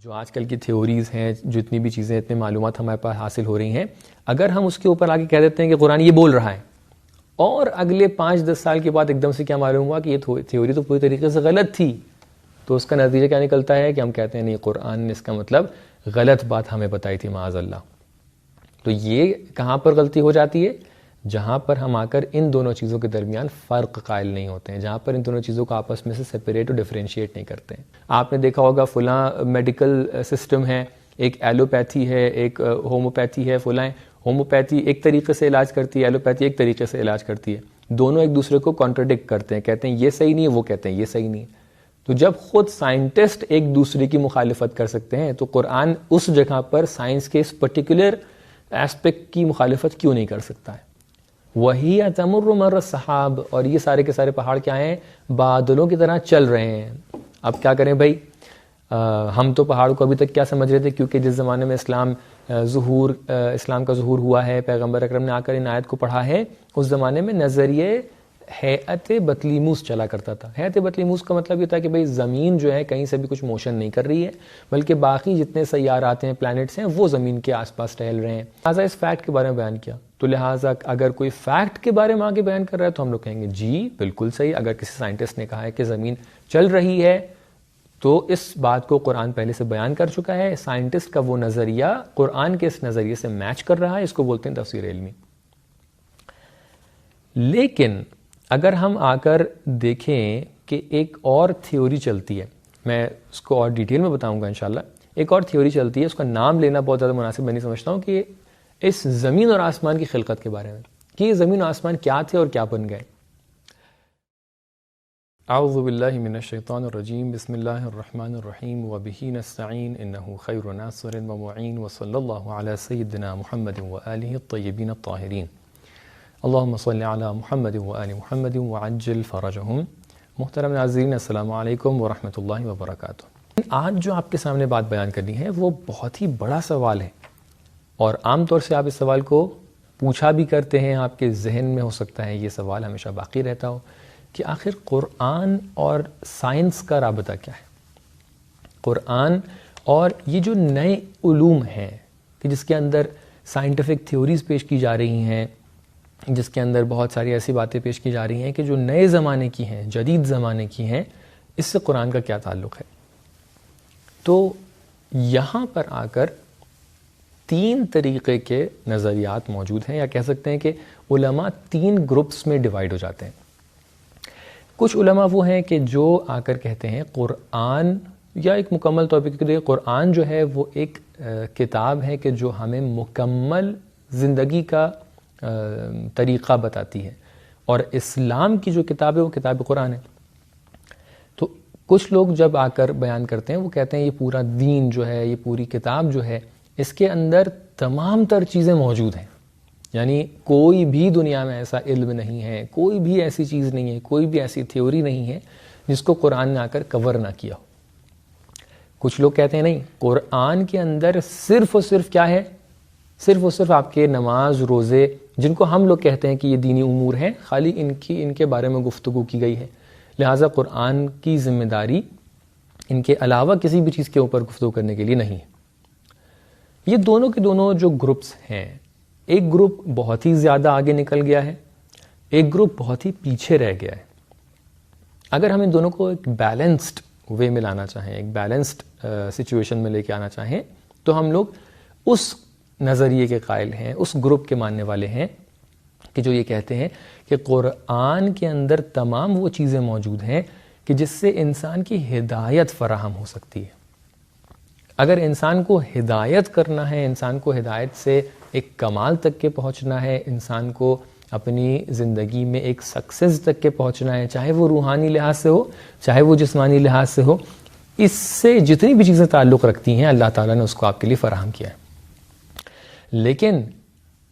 جو آج کل کی تھیوریز ہیں، جتنی بھی چیزیں، اتنی معلومات ہمارے پاس حاصل ہو رہی ہیں، اگر ہم اس کے اوپر آگے کہہ دیتے ہیں کہ قرآن یہ بول رہا ہے، اور اگلے 5-10 سال کے بعد ایک دم سے کیا معلوم ہوا کہ یہ تھیوری تو پوری طریقے سے غلط تھی، تو اس کا نتیجہ کیا نکلتا ہے کہ ہم کہتے ہیں نہیں، قرآن نے اس کا مطلب غلط بات ہمیں بتائی تھی معاذ اللہ۔ تو یہ کہاں پر غلطی ہو جاتی ہے؟ جہاں پر ہم آ کر ان دونوں چیزوں کے درمیان فرق قائل نہیں ہوتے ہیں، جہاں پر ان دونوں چیزوں کو آپس میں سے سیپریٹ اور ڈیفرینشیٹ نہیں کرتے ہیں۔ آپ نے دیکھا ہوگا فلاں میڈیکل سسٹم ہے، ایک ایلوپیتھی ہے، ایک ہوموپیتھی ہے، فلاں ہوموپیتھی ایک طریقے سے علاج کرتی ہے، ایلوپیتھی ایک طریقے سے علاج کرتی ہے، دونوں ایک دوسرے کو کانٹرڈکٹ کرتے ہیں، کہتے ہیں یہ صحیح نہیں ہے، وہ کہتے ہیں یہ صحیح نہیں ہے۔ تو جب خود سائنٹسٹ ایک دوسرے کی مخالفت کر سکتے ہیں تو قرآن اس جگہ پر سائنس کے اس پرٹیکولر ایسپیکٹ کی مخالفت کیوں نہیں کر سکتا ہے؟ وہی تمر مر السحاب، اور یہ سارے کے سارے پہاڑ کیا ہیں؟ بادلوں کی طرح چل رہے ہیں۔ اب کیا کریں بھائی؟ ہم تو پہاڑ کو ابھی تک کیا سمجھ رہے تھے، کیونکہ جس زمانے میں اسلام کا ظہور ہوا ہے، پیغمبر اکرم نے آ کر ان آیت کو پڑھا ہے، اس زمانے میں نظریے ہیئت بطلیموس چلا کرتا تھا۔ ہیئت بطلیموس کا مطلب یہ تھا کہ بھئی زمین جو ہے کہیں سے بھی کچھ موشن نہیں کر رہی ہے، بلکہ باقی جتنے سیارات ہیں، پلانٹس ہیں، وہ زمین کے آس پاس ٹہل رہے ہیں۔ لہٰذا اس فیکٹ کے بارے میں بیان کیا، تو لہٰذا اگر کوئی فیکٹ کے بارے میں آگے بیان کر رہا ہے تو ہم لوگ کہیں گے جی بالکل صحیح۔ اگر کسی سائنٹسٹ نے کہا ہے کہ زمین چل رہی ہے تو اس بات کو قرآن پہلے سے بیان کر چکا ہے، سائنٹسٹ کا وہ نظریہ قرآن کے اس نظریے سے میچ کر رہا ہے، اس کو بولتے ہیں تفسیر علمی۔ لیکن اگر ہم آ کر دیکھیں کہ ایک اور تھیوری چلتی ہے، میں اس کو اور ڈیٹیل میں بتاؤں گا انشاءاللہ، ایک اور تھیوری چلتی ہے، اس کا نام لینا بہت زیادہ مناسب میں نہیں سمجھتا ہوں، کہ اس زمین اور آسمان کی خلقت کے بارے میں، کہ یہ زمین و آسمان کیا تھے اور کیا بن گئے۔ اعوذ باللہ من الشیطان الرجیم، بسم اللہ الرحمن الرحیم، وبہ نستعین، انہ خیر ناصر ومعین، وصلی اللہ علی سیدنا محمد وآلہ الطیبین الطاہرین، اللہم صلی علی محمد وآل محمد وعجل فرجہم۔ محترم ناظرین، السلام علیکم ورحمۃ اللہ وبرکاتہ۔ آج جو آپ کے سامنے بات بیان کرنی ہے وہ بہت ہی بڑا سوال ہے، اور عام طور سے آپ اس سوال کو پوچھا بھی کرتے ہیں، آپ کے ذہن میں ہو سکتا ہے یہ سوال ہمیشہ باقی رہتا ہو کہ آخر قرآن اور سائنس کا رابطہ کیا ہے؟ قرآن اور یہ جو نئے علوم ہیں کہ جس کے اندر سائنٹیفک تھیوریز پیش کی جا رہی ہیں، جس کے اندر بہت ساری ایسی باتیں پیش کی جا رہی ہیں کہ جو نئے زمانے کی ہیں، جدید زمانے کی ہیں، اس سے قرآن کا کیا تعلق ہے؟ تو یہاں پر آ کر 3 طریقے کے نظریات موجود ہیں، یا کہہ سکتے ہیں کہ علماء 3 گروپس میں ڈیوائیڈ ہو جاتے ہیں۔ کچھ علماء وہ ہیں کہ جو آ کر کہتے ہیں قرآن، یا ایک مکمل ٹاپک کے لیے قرآن جو ہے وہ ایک کتاب ہے کہ جو ہمیں مکمل زندگی کا طریقہ بتاتی ہے، اور اسلام کی جو کتاب ہے وہ کتاب قرآن ہے۔ تو کچھ لوگ جب آ کر بیان کرتے ہیں وہ کہتے ہیں یہ پورا دین جو ہے، یہ پوری کتاب جو ہے، اس کے اندر تمام تر چیزیں موجود ہیں، یعنی کوئی بھی دنیا میں ایسا علم نہیں ہے، کوئی بھی ایسی چیز نہیں ہے، کوئی بھی ایسی تھیوری نہیں ہے جس کو قرآن نے آ کر کور نہ کیا ہو۔ کچھ لوگ کہتے ہیں نہیں، قرآن کے اندر صرف اور صرف کیا ہے؟ صرف اور صرف آپ کے نماز، روزے، جن کو ہم لوگ کہتے ہیں کہ یہ دینی امور ہیں، خالی ان کے بارے میں گفتگو کی گئی ہے، لہٰذا قرآن کی ذمہ داری ان کے علاوہ کسی بھی چیز کے اوپر گفتگو کرنے کے لیے نہیں ہے۔ یہ دونوں کے دونوں جو گروپس ہیں، ایک گروپ بہت ہی زیادہ آگے نکل گیا ہے، ایک گروپ بہت ہی پیچھے رہ گیا ہے۔ اگر ہم ان دونوں کو ایک بیلنسڈ وے میں لانا چاہیں، ایک بیلنسڈ سچویشن میں لے کے آنا چاہیں، تو ہم لوگ اس نظریے کے قائل ہیں، اس گروپ کے ماننے والے ہیں کہ جو یہ کہتے ہیں کہ قرآن کے اندر تمام وہ چیزیں موجود ہیں کہ جس سے انسان کی ہدایت فراہم ہو سکتی ہے۔ اگر انسان کو ہدایت کرنا ہے، انسان کو ہدایت سے ایک کمال تک کے پہنچنا ہے، انسان کو اپنی زندگی میں ایک سکسیز تک کے پہنچنا ہے، چاہے وہ روحانی لحاظ سے ہو، چاہے وہ جسمانی لحاظ سے ہو، اس سے جتنی بھی چیزیں تعلق رکھتی ہیں اللہ تعالیٰ نے اس کو آپ کے لیے فراہم کیا ہے۔ لیکن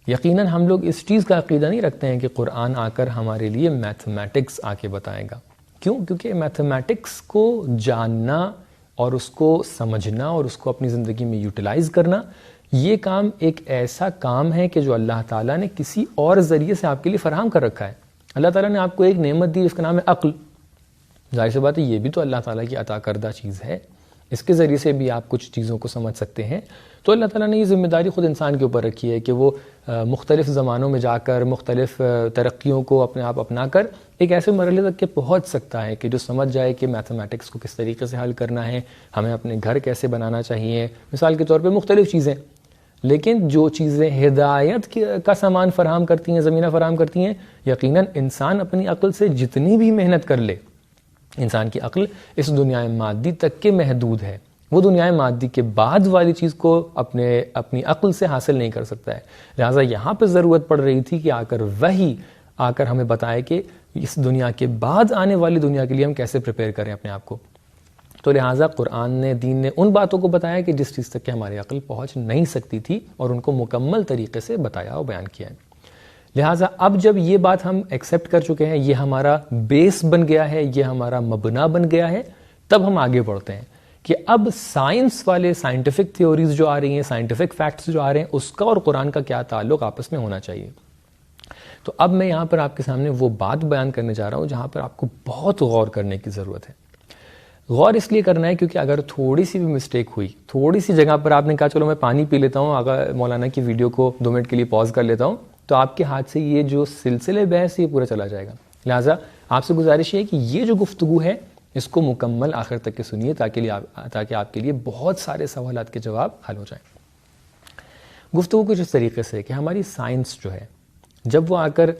یقیناً ہم لوگ اس چیز کا عقیدہ نہیں رکھتے ہیں کہ قرآن آ کر ہمارے لیے میتھمیٹکس آ کے بتائے گا۔ کیوں؟ کیونکہ میتھمیٹکس کو جاننا اور اس کو سمجھنا اور اس کو اپنی زندگی میں یوٹیلائز کرنا، یہ کام ایک ایسا کام ہے کہ جو اللہ تعالیٰ نے کسی اور ذریعے سے آپ کے لیے فراہم کر رکھا ہے۔ اللہ تعالیٰ نے آپ کو ایک نعمت دی، اس کا نام ہے عقل۔ ظاہر سی بات ہے یہ بھی تو اللہ تعالیٰ کی عطا کردہ چیز ہے۔ اس کے ذریعے سے بھی آپ کچھ چیزوں کو سمجھ سکتے ہیں. تو اللہ تعالیٰ نے یہ ذمہ داری خود انسان کے اوپر رکھی ہے کہ وہ مختلف زمانوں میں جا کر مختلف ترقیوں کو اپنے آپ اپنا کر ایک ایسے مرحلے تک کہ پہنچ سکتا ہے کہ جو سمجھ جائے کہ میتھمیٹکس کو کس طریقے سے حل کرنا ہے, ہمیں اپنے گھر کیسے بنانا چاہیے, مثال کے طور پہ مختلف چیزیں. لیکن جو چیزیں ہدایت کا سامان فراہم کرتی ہیں, زمینہ فراہم کرتی ہیں, یقیناً انسان اپنی عقل سے جتنی بھی محنت کر لے, انسان کی عقل اس دنیا مادی تک کے محدود ہے, وہ دنیا مادی کے بعد والی چیز کو اپنی عقل سے حاصل نہیں کر سکتا ہے. لہٰذا یہاں پہ ضرورت پڑ رہی تھی کہ وحی آ کر ہمیں بتائے کہ اس دنیا کے بعد آنے والی دنیا کے لیے ہم کیسے پریپیئر کریں اپنے آپ کو. تو لہٰذا قرآن نے, دین نے ان باتوں کو بتایا کہ جس چیز تک کہ ہماری عقل پہنچ نہیں سکتی تھی, اور ان کو مکمل طریقے سے بتایا اور بیان کیا ہے. لہٰذا اب جب یہ بات ہم ایکسیپٹ کر چکے ہیں, یہ ہمارا بیس بن گیا ہے, یہ ہمارا مبنا بن گیا ہے, تب ہم آگے بڑھتے ہیں کہ اب سائنس والے سائنٹیفک تھیوریز جو آ رہی ہیں, سائنٹیفک فیکٹس جو آ رہے ہیں, اس کا اور قرآن کا کیا تعلق آپس میں ہونا چاہیے. تو اب میں یہاں پر آپ کے سامنے وہ بات بیان کرنے جا رہا ہوں جہاں پر آپ کو بہت غور کرنے کی ضرورت ہے. غور اس لیے کرنا ہے کیونکہ اگر تھوڑی سی بھی مسٹیک ہوئی, تھوڑی سی جگہ پر آپ نے کہا چلو میں پانی پی لیتا ہوں, اگر مولانا کی ویڈیو کو 2 منٹ کے لیے پاز کر لیتا ہوں, تو آپ کے ہاتھ سے یہ جو سلسلے بحث یہ پورا چلا جائے گا. لہٰذا آپ سے گزارش ہے کہ یہ جو گفتگو ہے اس کو مکمل آخر تک کے سنیے تاکہ آپ کے لیے بہت سارے سوالات کے جواب حل ہو جائیں. گفتگو کچھ اس طریقے سے کہ ہماری سائنس جو ہے جب وہ آ کر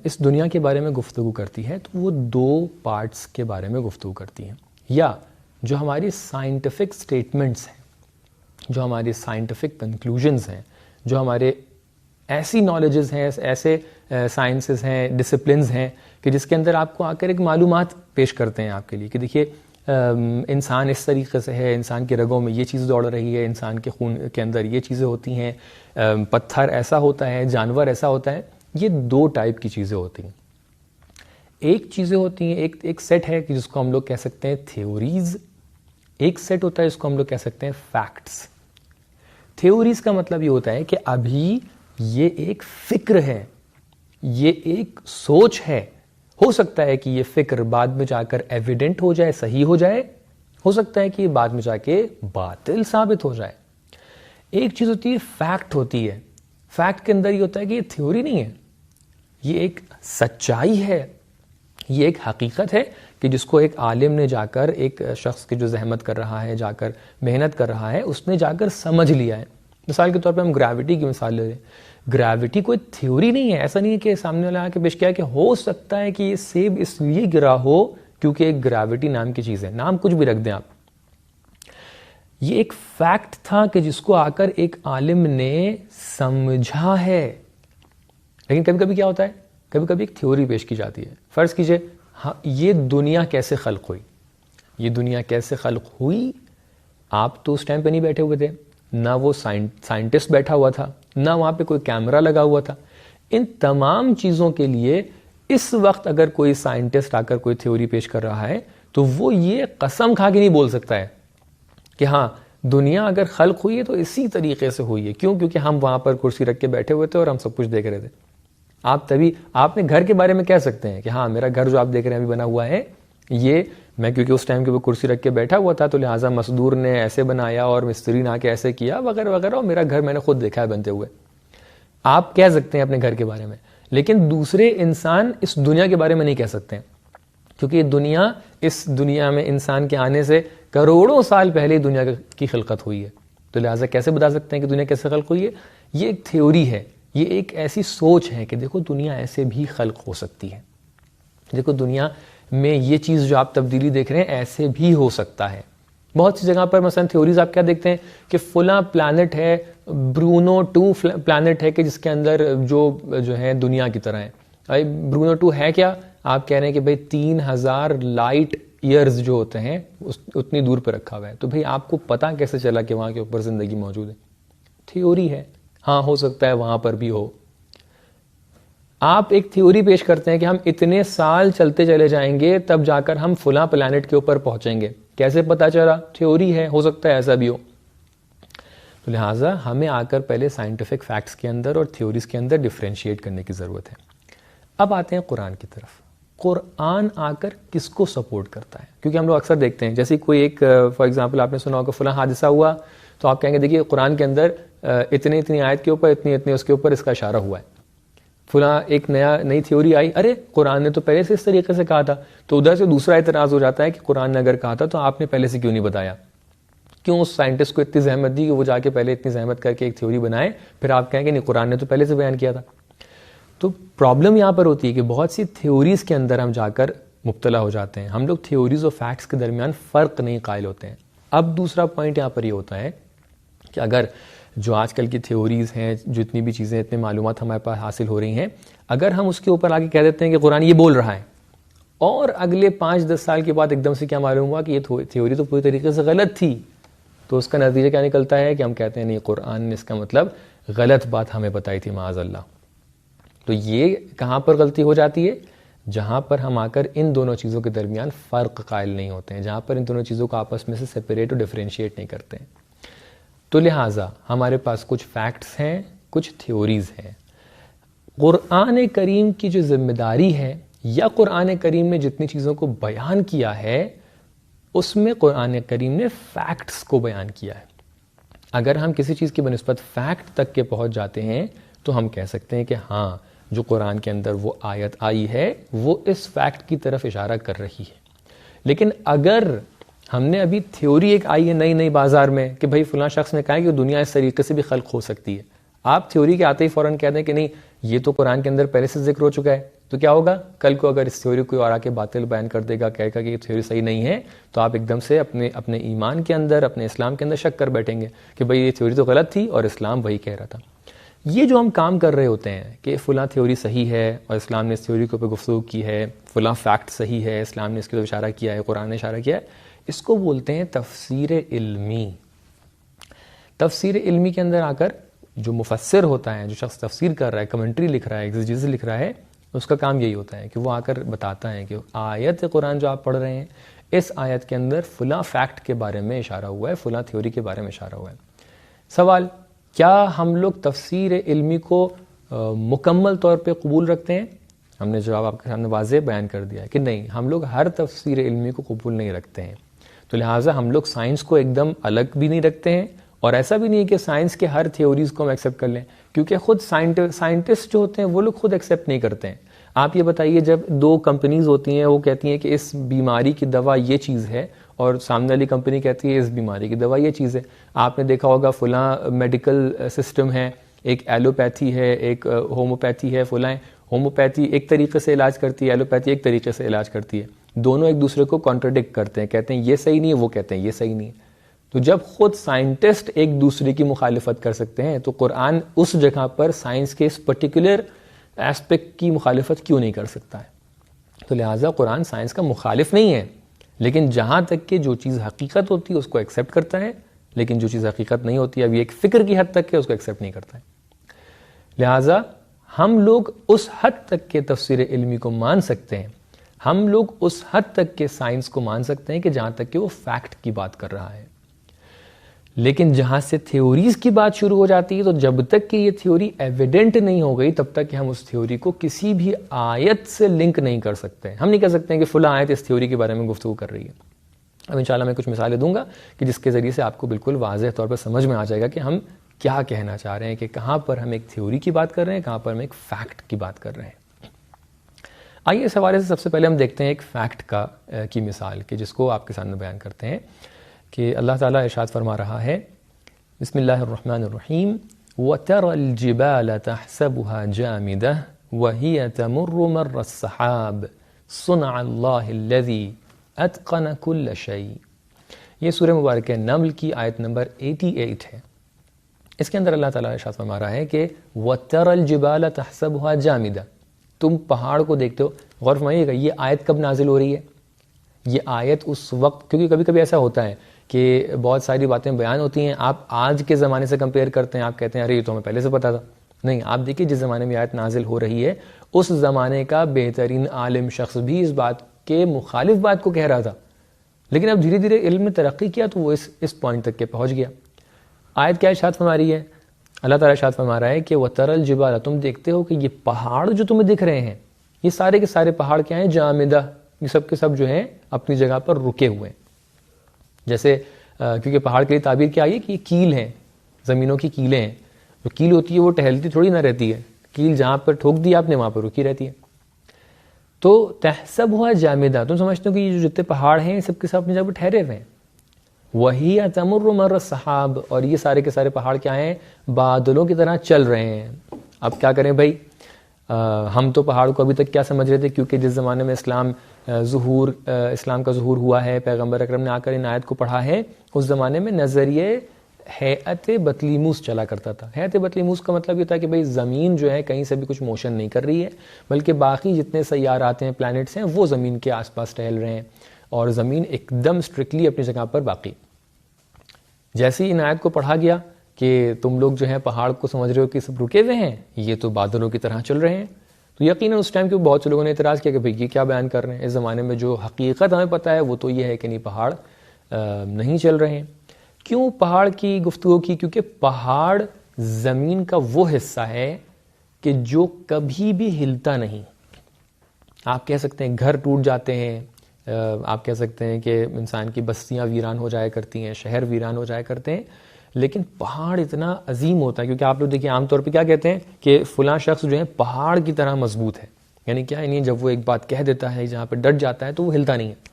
اس دنیا کے بارے میں گفتگو کرتی ہے تو وہ 2 پارٹس کے بارے میں گفتگو کرتی ہیں, یا جو ہماری سائنٹیفک سٹیٹمنٹس ہیں, جو ہماری سائنٹیفک کنکلوژنز ہیں, جو ہمارے ایسی نالجز ہیں, ایسے سائنسز ہیں, ڈسپلنز ہیں کہ جس کے اندر آپ کو آ کر ایک معلومات پیش کرتے ہیں آپ کے لیے کہ دیکھیے انسان اس طریقے سے ہے, انسان کے رگوں میں یہ چیز دوڑ رہی ہے, انسان کے خون کے اندر یہ چیزیں ہوتی ہیں, پتھر ایسا ہوتا ہے, جانور ایسا ہوتا ہے. یہ 2 ٹائپ کی چیزیں ہوتی ہیں. ایک چیزیں ہوتی ہیں, ایک سیٹ ہے کہ جس کو ہم لوگ کہہ سکتے ہیں تھیوریز, ایک سیٹ ہوتا ہے جس کو ہم لوگ کہہ سکتے ہیں فیکٹس. تھیوریز کا مطلب یہ ہوتا ہے کہ ابھی یہ ایک فکر ہے, یہ ایک سوچ ہے, ہو سکتا ہے کہ یہ فکر بعد میں جا کر ایویڈنٹ ہو جائے, صحیح ہو جائے, ہو سکتا ہے کہ یہ بعد میں جا کے باطل ثابت ہو جائے. ایک چیز ہوتی ہے فیکٹ ہوتی ہے. فیکٹ کے اندر یہ ہوتا ہے کہ یہ تھیوری نہیں ہے, یہ ایک سچائی ہے, یہ ایک حقیقت ہے کہ جس کو ایک عالم نے جا کر, ایک شخص کی جو زحمت کر رہا ہے, جا کر محنت کر رہا ہے, اس نے جا کر سمجھ لیا ہے. مثال کے طور پہ ہم گریوٹی کی مثال لے لیں. گریوٹی کوئی تھیوری نہیں ہے, ایسا نہیں ہے کہ سامنے والا آ کے پیش کیا کہ ہو سکتا ہے کہ یہ سیب اس لیے گرا ہو کیونکہ ایک گریوٹی نام کی چیز ہے, نام کچھ بھی رکھ دیں آپ. یہ ایک فیکٹ تھا کہ جس کو آ کر ایک عالم نے سمجھا ہے. لیکن کبھی کبھی کیا ہوتا ہے, کبھی کبھی ایک تھیوری پیش کی جاتی ہے. فرض کیجئے یہ دنیا کیسے خلق ہوئی, یہ دنیا کیسے خلق ہوئی, آپ تو اس ٹائم پہ نہیں بیٹھے ہوئے تھے, نہ وہ سائنٹسٹ بیٹھا ہوا تھا, نہ وہاں پہ کوئی کیمرہ لگا ہوا تھا. ان تمام چیزوں کے لیے اس وقت اگر کوئی سائنٹسٹ آ کر کوئی تھیوری پیش کر رہا ہے تو وہ یہ قسم کھا کے نہیں بول سکتا ہے کہ ہاں دنیا اگر خلق ہوئی ہے تو اسی طریقے سے ہوئی ہے. کیوں؟ کیونکہ ہم وہاں پر کرسی رکھ کے بیٹھے ہوئے تھے اور ہم سب کچھ دیکھ رہے تھے. آپ نے گھر کے بارے میں کہہ سکتے ہیں کہ ہاں میرا گھر جو آپ دیکھ رہے ہیں ابھی بنا ہوا ہے, یہ میں کیونکہ اس ٹائم کے وہ کرسی رکھ کے بیٹھا ہوا تھا تو لہٰذا مزدور نے ایسے بنایا اور مستری نے آ کے ایسے کیا وغیرہ وغیرہ, اور میرا گھر میں نے خود دیکھا ہے بنتے ہوئے. آپ کہہ سکتے ہیں اپنے گھر کے بارے میں, لیکن دوسرے انسان اس دنیا کے بارے میں نہیں کہہ سکتے ہیں, کیونکہ اس دنیا میں انسان کے آنے سے کروڑوں سال پہلے دنیا کی خلقت ہوئی ہے. تو لہٰذا کیسے بتا سکتے ہیں کہ دنیا کیسے خلق ہوئی ہے؟ یہ ایک تھیوری ہے, یہ ایک ایسی سوچ ہے کہ دیکھو دنیا ایسے بھی خلق ہو سکتی ہے, دیکھو دنیا میں یہ چیز جو آپ تبدیلی دیکھ رہے ہیں ایسے بھی ہو سکتا ہے. بہت سی جگہ پر مثلا تھیوریز آپ کیا دیکھتے ہیں کہ فلاں پلانٹ ہے, برونو 2 پلانٹ ہے کہ جس کے اندر جو ہے دنیا کی طرح ہے. برونو 2 ہے کیا؟ آپ کہہ رہے ہیں کہ بھئی 3000 لائٹ ایئرز جو ہوتے ہیں اتنی دور پہ رکھا ہوا ہے. تو بھئی آپ کو پتا کیسے چلا کہ وہاں کے اوپر زندگی موجود ہے؟ تھیوری ہے. ہاں ہو سکتا ہے وہاں پر بھی ہو. آپ ایک تھیوری پیش کرتے ہیں کہ ہم اتنے سال چلتے چلے جائیں گے تب جا کر ہم فلاں پلانٹ کے اوپر پہنچیں گے. کیسے پتا چلا؟ تھیوری ہے, ہو سکتا ہے ایسا بھی ہو. تو لہٰذا ہمیں آ کر پہلے سائنٹیفک فیکٹس کے اندر اور تھیوریز کے اندر ڈفرینشیٹ کرنے کی ضرورت ہے. اب آتے ہیں قرآن کی طرف. قرآن آ کر کس کو سپورٹ کرتا ہے. کیونکہ ہم لوگ اکثر دیکھتے ہیں جیسے کوئی ایک فار ایگزامپل آپ نے سنا ہوگا فلاں حادثہ ہوا تو آپ کہیں گے دیکھیے قرآن کے اندر اتنی آیت کے اوپر اتنی اس کے اوپر اس کا اشارہ ہوا ہے. فلاں ایک نئی تھیوری آئی, ارے قرآن نے تو پہلے سے اس طریقے سے کہا تھا. تو ادھر سے دوسرا اعتراض ہو جاتا ہے کہ قرآن نے اگر کہا تھا تو آپ نے پہلے سے کیوں نہیں بتایا, کیوں اس سائنٹسٹ کو اتنی زحمت دی کہ وہ جا کے پہلے اتنی زحمت کر کے ایک تھیوری بنائے, پھر آپ کہیں گے نہیں قرآن نے تو پہلے سے بیان کیا تھا. تو پرابلم یہاں پر ہوتی ہے کہ بہت سی تھیوریز کے اندر ہم جا کر مبتلا ہو جاتے ہیں, ہم لوگ تھیوریز اور فیکٹس کے درمیان فرق نہیں قائل ہوتے ہیں. اب دوسرا پوائنٹ یہاں پر یہ ہوتا ہے کہ اگر جو آج کل کی تھیوریز ہیں, جتنی بھی چیزیں اتنی معلومات ہمارے پاس حاصل ہو رہی ہیں, اگر ہم اس کے اوپر آگے کہہ دیتے ہیں کہ قرآن یہ بول رہا ہے اور اگلے 5-10 سال کے بعد ایک دم سے کیا معلوم ہوا کہ یہ تھیوری تو پوری طریقے سے غلط تھی, تو اس کا نتیجہ کیا نکلتا ہے کہ ہم کہتے ہیں نہیں قرآن نے اس کا مطلب غلط بات ہمیں بتائی تھی معاذ اللہ. تو یہ کہاں پر غلطی ہو جاتی ہے؟ جہاں پر ہم آ کر ان دونوں چیزوں کے درمیان فرق قائل نہیں ہوتے ہیں, جہاں پر ان دونوں چیزوں کو آپس میں سے سیپریٹ اور ڈیفرینشیٹ نہیں کرتے ہیں. تو لہٰذا ہمارے پاس کچھ فیکٹس ہیں, کچھ تھیوریز ہیں. قرآن کریم کی جو ذمہ داری ہے یا قرآن کریم نے جتنی چیزوں کو بیان کیا ہے اس میں قرآن کریم نے فیکٹس کو بیان کیا ہے. اگر ہم کسی چیز کی بنسبت فیکٹ تک کے پہنچ جاتے ہیں تو ہم کہہ سکتے ہیں کہ ہاں جو قرآن کے اندر وہ آیت آئی ہے وہ اس فیکٹ کی طرف اشارہ کر رہی ہے. لیکن اگر ہم نے ابھی تھیوری ایک آئی ہے نئی بازار میں کہ بھائی فلاں شخص نے کہا ہے کہ دنیا اس طریقے سے بھی خلق ہو سکتی ہے, آپ تھیوری کے آتے ہی فوراً کہہ دیں کہ نہیں یہ تو قرآن کے اندر پہلے سے ذکر ہو چکا ہے, تو کیا ہوگا کل کو اگر اس تھیوری کو اور آ کے باطل بیان کر دے گا, کہے گا کہ یہ تھیوری صحیح نہیں ہے, تو آپ ایک دم سے اپنے ایمان کے اندر, اپنے اسلام کے اندر شک کر بیٹھیں گے کہ بھئی یہ تھیوری تو غلط تھی اور اسلام وہی کہہ رہا تھا. یہ جو ہم کام کر رہے ہوتے ہیں کہ فلاں تھیوری صحیح ہے اور اسلام نے اس تھیوری کے اوپر گفتگو کی ہے, فلاں فیکٹ صحیح ہے, اسلام نے اس کی طرف اشارہ کیا ہے, قرآن نے اشارہ کیا ہے, اس کو بولتے ہیں تفسیر علمی. تفسیر علمی کے اندر آ کر جو مفسر ہوتا ہے, جو شخص تفسیر کر رہا ہے, کمنٹری لکھ رہا ہے, ایگزیجیز لکھ رہا ہے, اس کا کام یہی ہوتا ہے کہ وہ آ کر بتاتا ہے کہ آیت قرآن جو آپ پڑھ رہے ہیں اس آیت کے اندر فلاں فیکٹ کے بارے میں اشارہ ہوا ہے, فلاں تھیوری کے بارے میں اشارہ ہوا ہے. سوال, کیا ہم لوگ تفسیر علمی کو مکمل طور پہ قبول رکھتے ہیں؟ ہم نے جواب آپ کے سامنے واضح بیان کر دیا ہے کہ نہیں, ہم لوگ ہر تفسیر علمی کو قبول نہیں رکھتے ہیں. تو لہٰذا ہم لوگ سائنس کو ایک دم الگ بھی نہیں رکھتے ہیں اور ایسا بھی نہیں کہ سائنس کے ہر تھیوریز کو ہم ایکسیپٹ کر لیں, کیونکہ خود سائنٹسٹ جو ہوتے ہیں وہ لوگ خود ایکسیپٹ نہیں کرتے ہیں. آپ یہ بتائیے, جب 2 کمپنیز ہوتی ہیں وہ کہتی ہیں کہ اس بیماری کی دوا یہ چیز ہے اور سامنے والی کمپنی کہتی ہے اس بیماری کی دوا یہ چیز ہے. آپ نے دیکھا ہوگا فلاں میڈیکل سسٹم ہے, ایک ایلوپیتھی ہے, ایک ہوموپیتھی ہے. فلاں ہوموپیتھی ایک طریقے سے علاج کرتی ہے, ایلوپیتھی ایک طریقے سے علاج کرتی ہے. دونوں ایک دوسرے کو کانٹرڈکٹ کرتے ہیں, کہتے ہیں یہ صحیح نہیں ہے, وہ کہتے ہیں یہ صحیح نہیں ہے. تو جب خود سائنٹسٹ ایک دوسرے کی مخالفت کر سکتے ہیں تو قرآن اس جگہ پر سائنس کے اس پرٹیکولر ایسپیکٹ کی مخالفت کیوں نہیں کر سکتا ہے؟ تو لہٰذا قرآن سائنس کا مخالف نہیں ہے, لیکن جہاں تک کہ جو چیز حقیقت ہوتی ہے اس کو ایکسیپٹ کرتا ہے, لیکن جو چیز حقیقت نہیں ہوتی ابھی ایک فکر کی حد تک ہے اس کو ایکسیپٹ نہیں کرتا ہے. لہٰذا ہم لوگ اس حد تک کے تفسیر علمی کو مان سکتے ہیں, ہم لوگ اس حد تک کے سائنس کو مان سکتے ہیں کہ جہاں تک کہ وہ فیکٹ کی بات کر رہا ہے. لیکن جہاں سے تھیوریز کی بات شروع ہو جاتی ہے تو جب تک کہ یہ تھیوری ایویڈنٹ نہیں ہو گئی تب تک کہ ہم اس تھیوری کو کسی بھی آیت سے لنک نہیں کر سکتے. ہم نہیں کہہ سکتے ہیں کہ فلاں آیت اس تھیوری کے بارے میں گفتگو کر رہی ہے. اب انشاءاللہ میں کچھ مثالیں دوں گا کہ جس کے ذریعے سے آپ کو بالکل واضح طور پر سمجھ میں آ جائے گا کہ ہم کیا کہنا چاہ رہے ہیں, کہ کہاں پر ہم ایک تھیوری کی بات کر رہے ہیں, کہاں پر ہم ایک فیکٹ کی بات کر رہے ہیں. آئیے اس حوالے سے سب سے پہلے ہم دیکھتے ہیں ایک فیکٹ کی مثال کہ جس کو آپ کے سامنے بیان کرتے ہیں کہ اللہ تعالیٰ ارشاد فرما رہا ہے, بسم اللہ الرحمن الرحیم, وَتَرَى الْجِبَالَ تَحْسَبُهَا جَامِدَةً وَهِيَ تَمُرُّ مَرَّ السَّحَابِ صُنْعَ اللَّهِ الَّذِي أَتْقَنَ كُلَّ شَيْءٍ. یہ سورہ مبارکہ نمل کی آیت نمبر 88 ہے. اس کے اندر اللہ تعالیٰ ارشاد فرما رہا ہے کہ وَتَرَى الْجِبَالَ تَحْسَبُهَا جَامِدَةً, تم پہاڑ کو دیکھتے ہو. غور فرمائیے گا یہ آیت کب نازل ہو رہی ہے؟ یہ آیت اس وقت, کیونکہ کبھی کبھی ایسا ہوتا ہے کہ بہت ساری باتیں بیان ہوتی ہیں, آپ آج کے زمانے سے کمپیئر کرتے ہیں, آپ کہتے ہیں ارے یہ تو ہمیں پہلے سے پتا تھا. نہیں, آپ دیکھیے جس زمانے میں آیت نازل ہو رہی ہے اس زمانے کا بہترین عالم شخص بھی اس بات کے مخالف بات کو کہہ رہا تھا, لیکن اب دھیرے دھیرے علم نے ترقی کیا تو وہ اس پوائنٹ تک کے پہنچ گیا. آیت کیا ارشاد فرما رہی ہے؟ اللہ تعالیٰ ارشاد فرما رہا ہے کہ وَتَرَى الْجِبَالَ, تم دیکھتے ہو کہ یہ پہاڑ جو تمہیں دکھ رہے ہیں یہ سارے کے سارے پہاڑ کیا ہیں؟ جامدہ، یہ سب کے سب جو ہیں اپنی جگہ پر رکے ہوئے ہیں. جیسے کیونکہ پہاڑ کے لیے تعبیر کیا آئی ہے کہ یہ کیل ہیں، زمینوں کی کیلیں ہیں. جو کیل ہوتی ہے وہ ٹہلتی تھوڑی نہ رہتی ہے، کیل جہاں پر ٹھوک دی آپ نے وہاں پر رکی رہتی ہے. تو تحسبها جامدہ، تم سمجھتے ہو کہ یہ جو جتنے پہاڑ ہیں سب کے سب اپنی جگہ پر ٹھہرے ہوئے ہیں. وہی تمر مر السحاب، اور یہ سارے کے سارے پہاڑ کیا ہیں؟ بادلوں کی طرح چل رہے ہیں. اب کیا کریں بھائی؟ ہم تو پہاڑ کو ابھی تک کیا سمجھ رہے تھے، کیونکہ جس زمانے میں اسلام کا ظہور ہوا ہے، پیغمبر اکرم نے آ کر ان آیت کو پڑھا ہے، اس زمانے میں نظریے ہیئت بطلیموس چلا کرتا تھا. ہیئت بطلیموس کا مطلب یہ تھا کہ بھائی زمین جو ہے کہیں سے بھی کچھ موشن نہیں کر رہی ہے، بلکہ باقی جتنے سیارات ہیں، پلانٹس ہیں، وہ زمین کے آس پاس ٹہل رہے ہیں اور زمین ایک دم اسٹرکٹلی اپنی جگہ پر باقی. جیسے ہی ان آیت کو پڑھا گیا کہ تم لوگ جو ہے پہاڑ کو سمجھ رہے ہو کہ سب رکے ہوئے ہیں، یہ تو بادلوں کی طرح چل رہے ہیں، تو یقیناً اس ٹائم کے بہت سے لوگوں نے اعتراض کیا کہ بھئی یہ کیا بیان کر رہے ہیں. اس زمانے میں جو حقیقت ہمیں پتہ ہے وہ تو یہ ہے کہ نہیں، پہاڑ نہیں چل رہے ہیں. کیوں پہاڑ کی گفتگو کی؟ کیونکہ پہاڑ زمین کا وہ حصہ ہے کہ جو کبھی بھی ہلتا نہیں. آپ کہہ سکتے ہیں گھر ٹوٹ جاتے ہیں، آپ کہہ سکتے ہیں کہ انسان کی بستیاں ویران ہو جایا کرتی ہیں، شہر ویران ہو جایا کرتے ہیں، لیکن پہاڑ اتنا عظیم ہوتا ہے. کیونکہ آپ لوگ دیکھیں عام طور پہ کیا کہتے ہیں کہ فلاں شخص جو ہے پہاڑ کی طرح مضبوط ہے. یعنی کیا؟ یعنی جب وہ ایک بات کہہ دیتا ہے، جہاں پہ ڈٹ جاتا ہے تو وہ ہلتا نہیں ہے.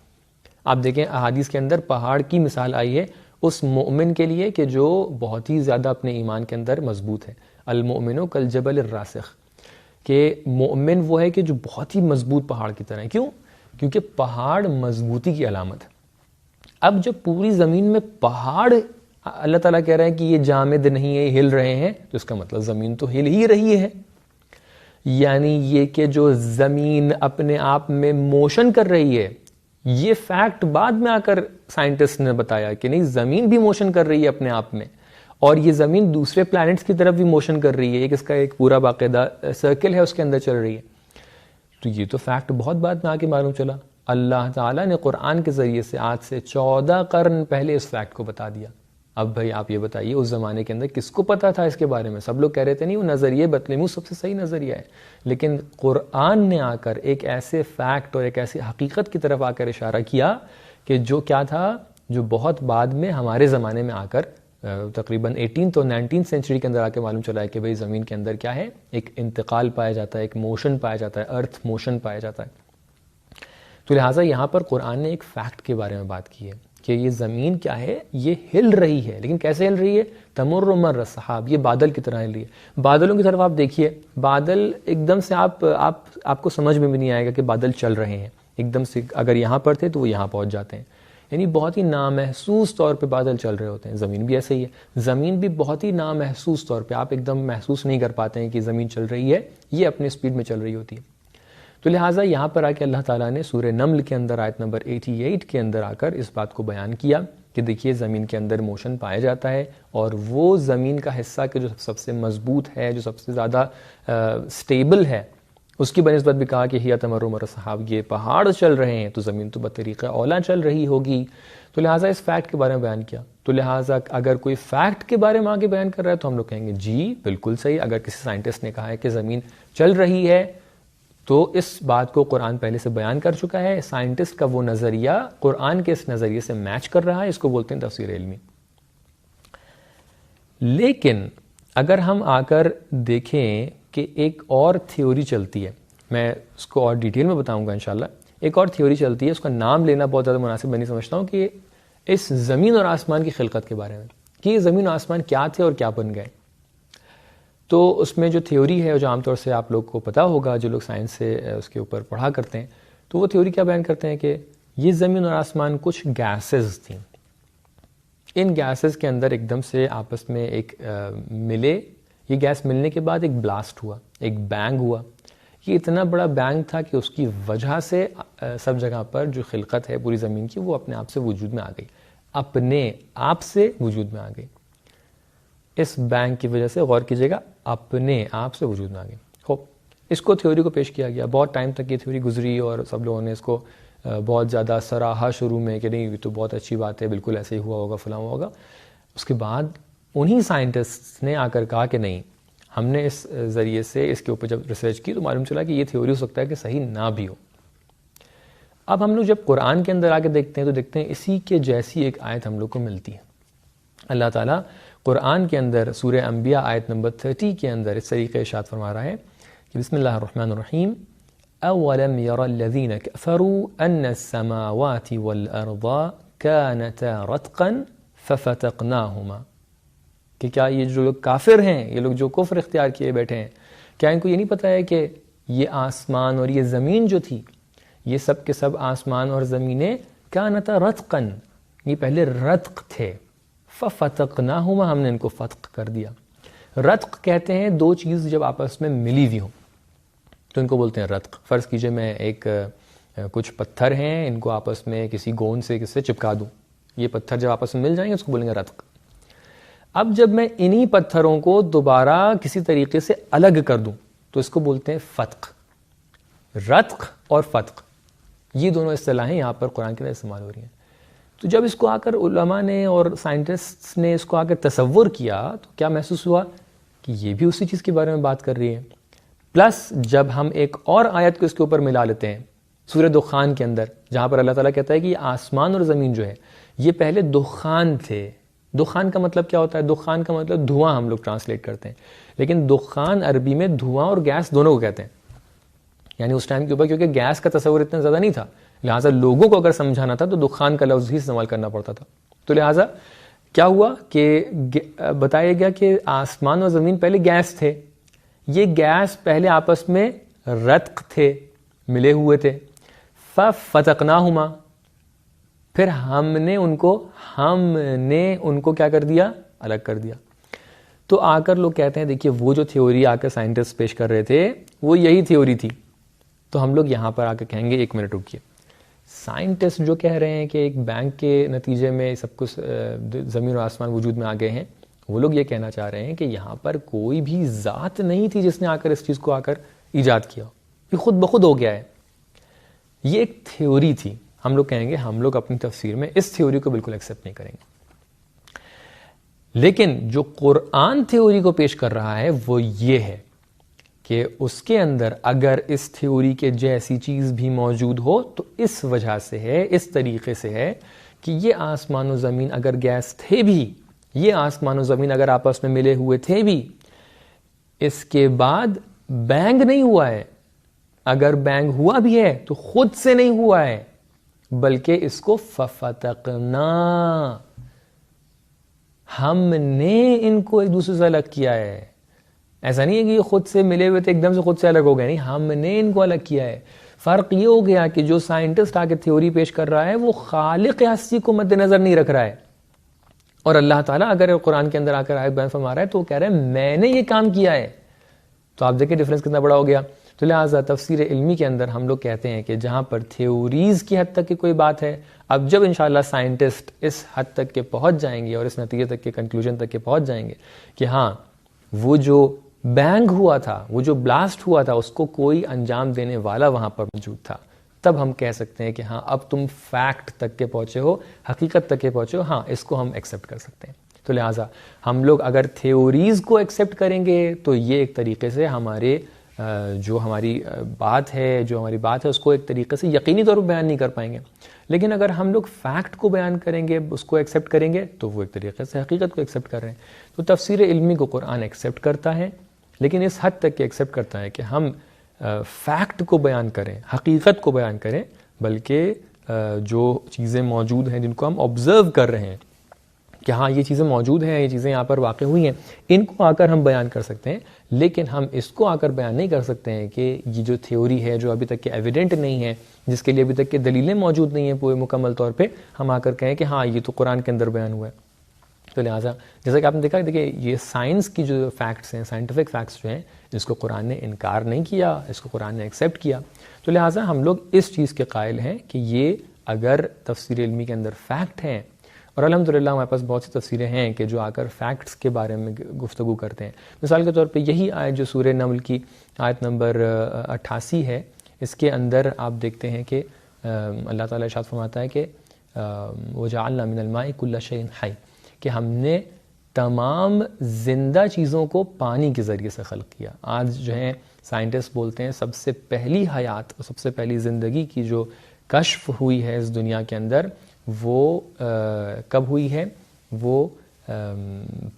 آپ دیکھیں احادیث کے اندر پہاڑ کی مثال آئی ہے اس مومن کے لیے کہ جو بہت ہی زیادہ اپنے ایمان کے اندر مضبوط ہے. المؤمن کالجبل الراسخ، کہ مومن وہ ہے کہ جو بہت ہی مضبوط پہاڑ کی طرح ہے. کیوں؟ کیونکہ پہاڑ مضبوطی کی علامت ہے. اب جب پوری زمین میں پہاڑ اللہ تعالیٰ کہہ رہے ہیں کہ یہ جامد نہیں ہے، ہل رہے ہیں، تو اس کا مطلب زمین تو ہل ہی رہی ہے. یعنی یہ کہ جو زمین اپنے آپ میں موشن کر رہی ہے، یہ فیکٹ بعد میں آ کر سائنٹسٹ نے بتایا کہ نہیں، زمین بھی موشن کر رہی ہے اپنے آپ میں، اور یہ زمین دوسرے پلانٹس کی طرف بھی موشن کر رہی ہے. اس کا ایک پورا باقاعدہ سرکل ہے، اس کے اندر چل رہی ہے. تو یہ تو فیکٹ بہت بعد میں آ کے معلوم چلا. اللہ تعالیٰ نے قرآن کے ذریعے سے آج سے 14 قرن پہلے اس فیکٹ کو بتا دیا. اب بھائی آپ یہ بتائیے اس زمانے کے اندر کس کو پتا تھا اس کے بارے میں؟ سب لوگ کہہ رہے تھے نہیں وہ نظریے بطلیموس سب سے صحیح نظریہ ہے، لیکن قرآن نے آ کر ایک ایسے فیکٹ اور ایک ایسی حقیقت کی طرف آ کر اشارہ کیا کہ جو کیا تھا، جو بہت بعد میں ہمارے زمانے میں آ کر تقریباً 18 اور 19 سینچری کے اندر آ کے معلوم چلا ہے کہ بھائی زمین کے اندر کیا ہے، ایک انتقال پایا جاتا ہے، ایک موشن پایا جاتا ہے، ارتھ موشن پایا جاتا ہے. تو لہٰذا یہاں پر قرآن نے ایک فیکٹ کے بارے میں بات کی ہے کہ یہ زمین کیا ہے، یہ ہل رہی ہے. لیکن کیسے ہل رہی ہے؟ تمر مر السحاب، یہ بادل کی طرح ہل رہی ہے. بادلوں کی طرف آپ دیکھیے، بادل ایک دم سے آپ کو سمجھ میں بھی نہیں آئے گا کہ بادل چل رہے ہیں. ایک دم سے اگر یہاں پر تھے تو وہ یہاں پہنچ جاتے ہیں. یعنی بہت ہی نامحسوس طور پہ بادل چل رہے ہوتے ہیں. زمین بھی ایسے ہی ہے، زمین بھی بہت ہی نامحسوس طور پہ آپ ایک دم محسوس نہیں کر پاتے ہیں کہ زمین چل رہی ہے، یہ اپنے سپیڈ میں چل رہی ہوتی ہے. تو لہٰذا یہاں پر آ کے اللہ تعالیٰ نے سورہ نمل کے اندر آیت نمبر 88 کے اندر آ کر اس بات کو بیان کیا کہ دیکھیے زمین کے اندر موشن پایا جاتا ہے، اور وہ زمین کا حصہ کہ جو سب سے مضبوط ہے، جو سب سے زیادہ سٹیبل ہے، اس کی بنسبت بھی کہا کہ ہی تمر مر السحاب، یہ پہاڑ چل رہے ہیں تو زمین تو بطریقہ اولا چل رہی ہوگی. تو لہٰذا اس فیکٹ کے بارے میں بیان کیا. تو لہٰذا اگر کوئی فیکٹ کے بارے میں آگے بیان کر رہا ہے تو ہم لوگ کہیں گے جی بالکل صحیح. اگر کسی سائنٹسٹ نے کہا ہے کہ زمین چل رہی ہے تو اس بات کو قرآن پہلے سے بیان کر چکا ہے. سائنٹسٹ کا وہ نظریہ قرآن کے اس نظریے سے میچ کر رہا ہے، اس کو بولتے ہیں تفسیر علمی. لیکن اگر ہم آ کر دیکھیں کہ ایک اور تھیوری چلتی ہے، میں اس کو اور ڈیٹیل میں بتاؤں گا انشاءاللہ. ایک اور تھیوری چلتی ہے، اس کا نام لینا بہت زیادہ مناسب میں نہیں سمجھتا ہوں، کہ اس زمین اور آسمان کی خلقت کے بارے میں، کہ یہ زمین اور آسمان کیا تھے اور کیا بن گئے. تو اس میں جو تھیوری ہے، جو عام طور سے آپ لوگ کو پتہ ہوگا جو لوگ سائنس سے اس کے اوپر پڑھا کرتے ہیں، تو وہ تھیوری کیا بیان کرتے ہیں کہ یہ زمین اور آسمان کچھ گیسز تھیں. ان گیسز کے اندر ایک دم سے آپس میں ایک ملے. یہ گیس ملنے کے بعد ایک بلاسٹ ہوا، ایک بینگ ہوا. یہ اتنا بڑا بینگ تھا کہ اس کی وجہ سے سب جگہ پر جو خلقت ہے پوری زمین کی، وہ اپنے آپ سے وجود میں آ گئی، اپنے آپ سے وجود میں آ گئی. اس بینگ کی وجہ سے غور کیجیے گا، اپنے آپ سے وجود میں آ گئی. خوب اس کو تھیوری کو پیش کیا گیا، بہت ٹائم تک یہ تھیوری گزری اور سب لوگوں نے اس کو بہت زیادہ سراہا شروع میں کہ نہیں یہ تو بہت اچھی بات ہے، بالکل ایسے ہی ہوا ہوگا، فلاں ہوا ہوگا. اس کے بعد انہی سائنٹسٹ نے آ کر کہا کہ نہیں، ہم نے اس ذریعے سے اس کے اوپر جب ریسرچ کی تو معلوم چلا کہ یہ تھیوری ہو سکتا ہے کہ صحیح نہ بھی ہو. اب ہم لوگ جب قرآن کے اندر آگے دیکھتے ہیں تو دیکھتے ہیں اسی کے جیسی ایک آیت ہم لوگ کو ملتی ہے. اللہ تعالیٰ قرآن کے اندر سورہ انبیاء آیت نمبر 30 کے اندر اس طریقے ارشاد فرما رہا ہے کہ بسم اللہ الرحمن الرحیم اولم یر الذین کفروا ان السماوات والارض كانتا رتقا ففتقناهما. کہ کیا یہ جو لوگ کافر ہیں, یہ لوگ جو کفر اختیار کیے بیٹھے ہیں, کیا ان کو یہ نہیں پتہ ہے کہ یہ آسمان اور یہ زمین جو تھی, یہ سب کے سب آسمان اور زمینیں کانتا رتقا, یہ پہلے رتق تھے, ففتقناهما, ہم نے ان کو فتق کر دیا. رتق کہتے ہیں دو چیز جب آپس میں ملی ہوئی ہوں تو ان کو بولتے ہیں رتق. فرض کیجئے میں کچھ پتھر ہیں, ان کو آپس میں کسی گوند سے کس سے چپکا دوں, یہ پتھر جب آپس میں مل جائیں گے اس کو بولیں گے رتق. اب جب میں انہی پتھروں کو دوبارہ کسی طریقے سے الگ کر دوں تو اس کو بولتے ہیں فتق. رتق اور فتق یہ دونوں اصطلاحیں یہاں پر قرآن کے اندر استعمال ہو رہی ہیں. تو جب اس کو آ کر علماء نے اور سائنٹسٹس نے اس کو آ کر تصور کیا تو کیا محسوس ہوا کہ یہ بھی اسی چیز کے بارے میں بات کر رہی ہے. پلس جب ہم ایک اور آیت کو اس کے اوپر ملا لیتے ہیں سورہ دخان کے اندر, جہاں پر اللہ تعالیٰ کہتا ہے کہ یہ آسمان اور زمین جو ہے یہ پہلے دخان تھے. دخان کا مطلب کیا ہوتا ہے؟ دخان کا مطلب دھواں ہم لوگ ٹرانسلیٹ کرتے ہیں, لیکن دخان عربی میں دھواں اور گیس دونوں کو کہتے ہیں. یعنی اس ٹائم کے اوپر کیونکہ گیس کا تصور اتنا زیادہ نہیں تھا, لہٰذا لوگوں کو اگر سمجھانا تھا تو دخان کا لفظ ہی استعمال کرنا پڑتا تھا. تو لہٰذا کیا ہوا کہ بتایا گیا کہ آسمان اور زمین پہلے گیس تھے, یہ گیس پہلے آپس میں رتق تھے, ملے ہوئے تھے. ففتقناہما, پھر ہم نے ان کو کیا کر دیا؟ الگ کر دیا. تو آ کر لوگ کہتے ہیں دیکھیے وہ جو تھیوری آ کر سائنٹسٹ پیش کر رہے تھے وہ یہی تھیوری تھی. تو ہم لوگ یہاں پر آ کر کہیں گے ایک منٹ رکیے, سائنٹسٹ جو کہہ رہے ہیں کہ ایک بینک کے نتیجے میں سب کچھ زمین و آسمان وجود میں آ گئے ہیں, وہ لوگ یہ کہنا چاہ رہے ہیں کہ یہاں پر کوئی بھی ذات نہیں تھی جس نے آ کر اس چیز کو آ کر ایجاد کیا, یہ خود بخود ہو گیا ہے. یہ ایک تھیوری تھی. ہم لوگ کہیں گے ہم لوگ اپنی تفسیر میں اس تھیوری کو بالکل ایکسیپٹ نہیں کریں گے. لیکن جو قرآن تھیوری کو پیش کر رہا ہے وہ یہ ہے کہ اس کے اندر اگر اس تھیوری کے جیسی چیز بھی موجود ہو تو اس وجہ سے ہے, اس طریقے سے ہے کہ یہ آسمان و زمین اگر گیس تھے بھی, یہ آسمان و زمین اگر آپس میں ملے ہوئے تھے بھی, اس کے بعد بینگ نہیں ہوا ہے. اگر بینگ ہوا بھی ہے تو خود سے نہیں ہوا ہے, بلکہ اس کو ففتقنا, ہم نے ان کو ایک دوسرے سے الگ کیا ہے. ایسا نہیں ہے کہ یہ خود سے ملے ہوئے تھے ایک دم سے خود سے الگ ہو گئے, نہیں, ہم نے ان کو الگ کیا ہے. فرق یہ ہو گیا کہ جو سائنٹسٹ آ کے تھیوری پیش کر رہا ہے وہ خالق ہستی کو مد نظر نہیں رکھ رہا ہے, اور اللہ تعالیٰ اگر قرآن کے اندر آ کر آیت بیان فرما رہا ہے تو وہ کہہ رہا ہے میں نے یہ کام کیا ہے. تو آپ دیکھیں ڈفرنس کتنا بڑا ہو گیا. تو لہٰذا تفسیر علمی کے اندر ہم لوگ کہتے ہیں کہ جہاں پر تھیوریز کی حد تک کی کوئی بات ہے, اب جب انشاءاللہ سائنٹسٹ اس حد تک کے پہنچ جائیں گے اور اس نتیجے تک کے کنکلوژن تک کے پہنچ جائیں گے کہ ہاں وہ جو بینگ ہوا تھا, وہ جو بلاسٹ ہوا تھا, اس کو کوئی انجام دینے والا وہاں پر موجود تھا, تب ہم کہہ سکتے ہیں کہ ہاں اب تم فیکٹ تک کے پہنچے ہو, حقیقت تک کے پہنچے ہو, ہاں اس کو ہم ایکسیپٹ کر سکتے ہیں. تو لہٰذا ہم لوگ اگر تھیوریز کو ایکسیپٹ کریں گے تو یہ ایک طریقے سے جو ہماری بات ہے اس کو ایک طریقے سے یقینی طور پر بیان نہیں کر پائیں گے. لیکن اگر ہم لوگ فیکٹ کو بیان کریں گے, اس کو ایکسیپٹ کریں گے, تو وہ ایک طریقے سے حقیقت کو ایکسیپٹ کر رہے ہیں. تو تفسیر علمی کو قرآن ایکسیپٹ کرتا ہے, لیکن اس حد تک کہ ایکسیپٹ کرتا ہے کہ ہم فیکٹ کو بیان کریں, حقیقت کو بیان کریں, بلکہ جو چیزیں موجود ہیں جن کو ہم آبزرو کر رہے ہیں کہ ہاں یہ چیزیں موجود ہیں, یہ چیزیں یہاں پر واقع ہوئی ہیں, ان کو آ کر ہم بیان کر سکتے ہیں. لیکن ہم اس کو آ کر بیان نہیں کر سکتے ہیں کہ یہ جو تھیوری ہے جو ابھی تک کہ ایویڈنٹ نہیں ہے, جس کے لیے ابھی تک کہ دلیلیں موجود نہیں ہیں پورے مکمل طور پہ, ہم آ کر کہیں کہ ہاں یہ تو قرآن کے اندر بیان ہوا ہے. تو لہٰذا جیسا کہ آپ نے دیکھا, دیکھیے یہ سائنس کی جو فیکٹس ہیں, سائنٹیفک فیکٹس جو ہیں, اس کو قرآن نے انکار نہیں کیا, اس کو قرآن نے ایکسیپٹ کیا. تو لہٰذا ہم لوگ اس چیز کے قائل ہیں کہ یہ اگر تفسیر علمی کے اندر فیکٹ ہیں, اور الحمدللہ ہمارے پاس بہت سی تفسیریں ہیں کہ جو آ کر فیکٹس کے بارے میں گفتگو کرتے ہیں. مثال کے طور پہ یہی آیت جو سورہ نمل کی آیت نمبر 88 ہے, اس کے اندر آپ دیکھتے ہیں کہ اللہ تعالیٰ ارشاد فرماتا ہے کہ وَجَعَلْنَا مِنَ الْمَاءِ كُلَّ شَيْءٍ حَيٍّ, کہ ہم نے تمام زندہ چیزوں کو پانی کے ذریعے سے خلق کیا. آج جو ہیں سائنٹسٹ بولتے ہیں سب سے پہلی حیات اور سب سے پہلی زندگی کی جو کشف ہوئی ہے اس دنیا کے اندر وہ کب ہوئی ہے؟ وہ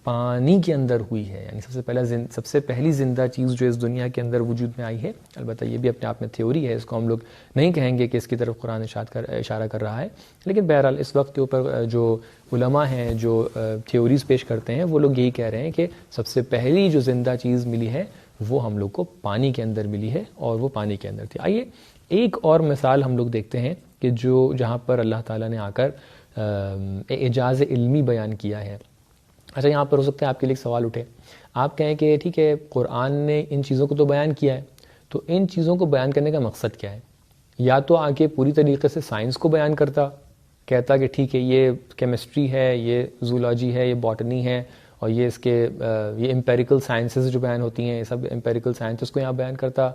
پانی کے اندر ہوئی ہے. یعنی سب سے پہلی زندہ چیز جو اس دنیا کے اندر وجود میں آئی ہے. البتہ یہ بھی اپنے آپ میں تھیوری ہے, اس کو ہم لوگ نہیں کہیں گے کہ اس کی طرف قرآن اشارہ کر رہا ہے, لیکن بہرحال اس وقت کے اوپر جو علماء ہیں جو تھیوریز پیش کرتے ہیں وہ لوگ یہی کہہ رہے ہیں کہ سب سے پہلی جو زندہ چیز ملی ہے وہ ہم لوگ کو پانی کے اندر ملی ہے اور وہ پانی کے اندر تھی. آئیے ایک اور مثال ہم لوگ دیکھتے ہیں کہ جہاں پر اللہ تعالیٰ نے آ کر اعجاز علمی بیان کیا ہے. اچھا, یہاں پر ہو سکتا ہے آپ کے لیے ایک سوال اٹھے, آپ کہیں کہ ٹھیک ہے قرآن نے ان چیزوں کو تو بیان کیا ہے, تو ان چیزوں کو بیان کرنے کا مقصد کیا ہے؟ یا تو آگے پوری طریقے سے سائنس کو بیان کرتا, کہتا کہ ٹھیک ہے یہ کیمسٹری ہے, یہ زولوجی ہے, یہ باٹنی ہے, اور یہ اس کے یہ امپیریکل سائنسز جو بیان ہوتی ہیں یہ سب امپیریکل سائنسز کو یہاں بیان کرتا,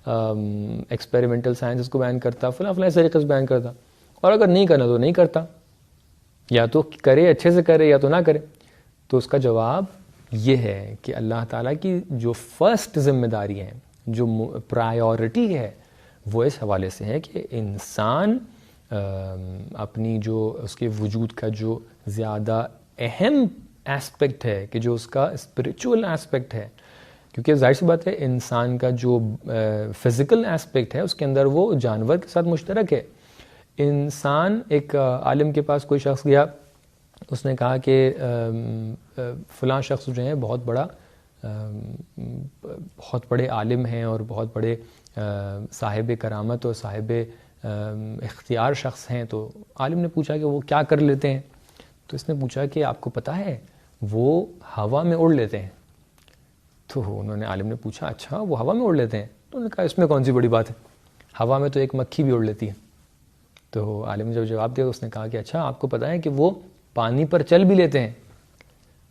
ایکسپیریمنٹل سائنسز کو بیان کرتا, فلاں اس طریقے سے بیان کرتا. اور اگر نہیں کرنا تو نہیں کرتا, یا تو کرے اچھے سے کرے یا تو نہ کرے. تو اس کا جواب یہ ہے کہ اللہ تعالیٰ کی جو فرسٹ ذمہ داری ہے, جو پرائیورٹی ہے, وہ اس حوالے سے ہے کہ انسان اپنی جو اس کے وجود کا جو زیادہ اہم ایسپیکٹ ہے کہ جو اس کا اسپریچول ایسپیکٹ ہے, کیونکہ ظاہر سی بات ہے انسان کا جو فزیکل ایسپیکٹ ہے اس کے اندر وہ جانور کے ساتھ مشترک ہے. انسان, ایک عالم کے پاس کوئی شخص گیا, اس نے کہا کہ فلاں شخص جو ہیں بہت بڑے عالم ہیں اور بہت بڑے صاحب کرامت اور صاحب اختیار شخص ہیں. تو عالم نے پوچھا کہ وہ کیا کر لیتے ہیں؟ تو اس نے پوچھا کہ آپ کو پتہ ہے وہ ہوا میں اڑ لیتے ہیں. تو عالم نے پوچھا اچھا وہ ہوا میں اڑ لیتے ہیں؟ تو انہوں نے کہا اس میں کون سی بڑی بات ہے, ہوا میں تو ایک مکھی بھی اڑ لیتی ہے. تو عالم نے جب جواب دیا اس نے کہا کہ اچھا آپ کو پتہ ہے کہ وہ پانی پر چل بھی لیتے ہیں؟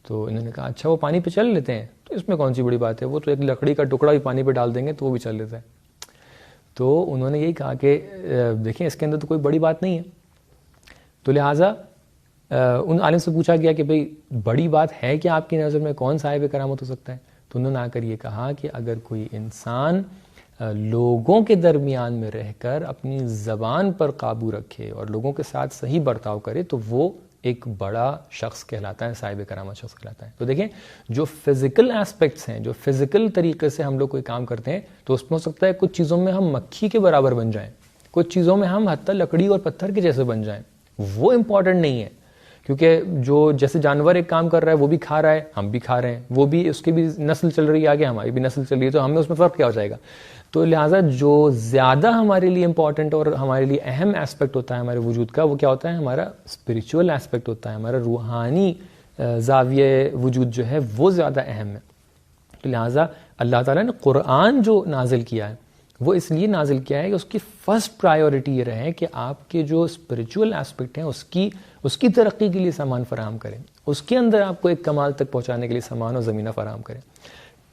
تو انہوں نے کہا اچھا وہ پانی پہ چل لیتے ہیں, تو اس میں کون سی بڑی بات ہے, وہ تو ایک لکڑی کا ٹکڑا بھی پانی پہ ڈال دیں گے تو وہ بھی چل لیتا ہے. تو انہوں نے یہی کہا کہ دیکھیں اس کے اندر تو کوئی بڑی بات نہیں ہے. تو لہٰذا ان عالم سے پوچھا گیا کہ بھئی بڑی بات ہے کہ آپ کی نظر میں کون صاحب کرامت ہو سکتا ہے؟ تو انہوں نے آ کر یہ کہا کہ اگر کوئی انسان لوگوں کے درمیان میں رہ کر اپنی زبان پر قابو رکھے اور لوگوں کے ساتھ صحیح برتاؤ کرے تو وہ ایک بڑا شخص کہلاتا ہے, صاحب کرامت شخص کہلاتا ہے. تو دیکھیں جو فزیکل ایسپیکٹس ہیں, جو فزیکل طریقے سے ہم لوگ کوئی کام کرتے ہیں, تو اس میں ہو سکتا ہے کچھ چیزوں میں ہم مکھی کے برابر بن جائیں, کچھ چیزوں میں ہم حتی لکڑی اور پتھر کے جیسے بن جائیں. وہ امپورٹنٹ نہیں ہے, کیونکہ جو جیسے جانور ایک کام کر رہا ہے وہ بھی کھا رہا ہے, ہم بھی کھا رہے ہیں, وہ بھی اس کی بھی نسل چل رہی ہے آگے, ہماری بھی نسل چل رہی ہے, تو ہمیں اس میں فرق کیا ہو جائے گا؟ تو لہٰذا جو زیادہ ہمارے لیے امپورٹنٹ اور ہمارے لیے اہم ایسپیکٹ ہوتا ہے ہمارے وجود کا, وہ کیا ہوتا ہے؟ ہمارا اسپریچول ایسپیکٹ ہوتا ہے, ہمارا روحانی زاویہ وجود جو ہے وہ زیادہ اہم ہے. تو لہٰذا اللہ تعالیٰ نے قرآن جو نازل کیا ہے وہ اس لیے نازل کیا ہے کہ اس کی فرسٹ پرائیورٹی یہ رہے کہ آپ کے جو اسپریچول ایسپیکٹ ہیں اس کی ترقی کے لیے سامان فراہم کریں, اس کے اندر آپ کو ایک کمال تک پہنچانے کے لیے سامان اور زمینہ فراہم کریں.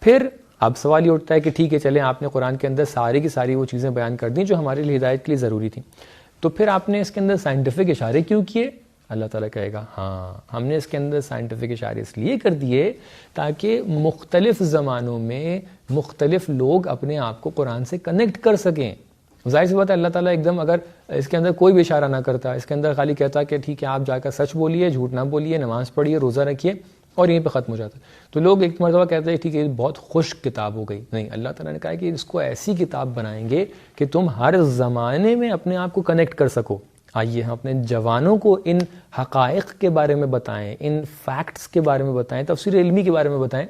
پھر اب سوال یہ اٹھتا ہے کہ ٹھیک ہے چلیں آپ نے قرآن کے اندر ساری کی ساری وہ چیزیں بیان کر دیں جو ہمارے لیے ہدایت کے لیے ضروری تھیں, تو پھر آپ نے اس کے اندر سائنٹیفک اشارے کیوں کیے؟ اللہ تعالیٰ کہے گا ہاں ہم نے اس کے اندر سائنٹیفک اشارے اس لیے کر دیے تاکہ مختلف زمانوں میں مختلف لوگ اپنے آپ کو قرآن سے کنیکٹ کر سکیں. ظاہر سی بات ہے اللہ تعالیٰ ایک دم اگر اس کے اندر کوئی بھی اشارہ نہ کرتا, اس کے اندر خالی کہتا کہ ٹھیک ہے آپ جا کر سچ بولیے, جھوٹ نہ بولیے, نماز پڑھیے, روزہ رکھیے, اور یہیں پہ ختم ہو جاتا. تو لوگ ایک مرتبہ کہتے ہیں ٹھیک ہے بہت خشک کتاب ہو گئی. نہیں, اللہ تعالیٰ نے کہا کہ اس کو ایسی کتاب بنائیں گے کہ تم ہر زمانے میں اپنے آپ کو کنیکٹ کر سکو. آئیے ہم اپنے جوانوں کو ان حقائق کے بارے میں بتائیں, ان فیکٹس کے بارے میں بتائیں, تفسیر علمی کے بارے میں بتائیں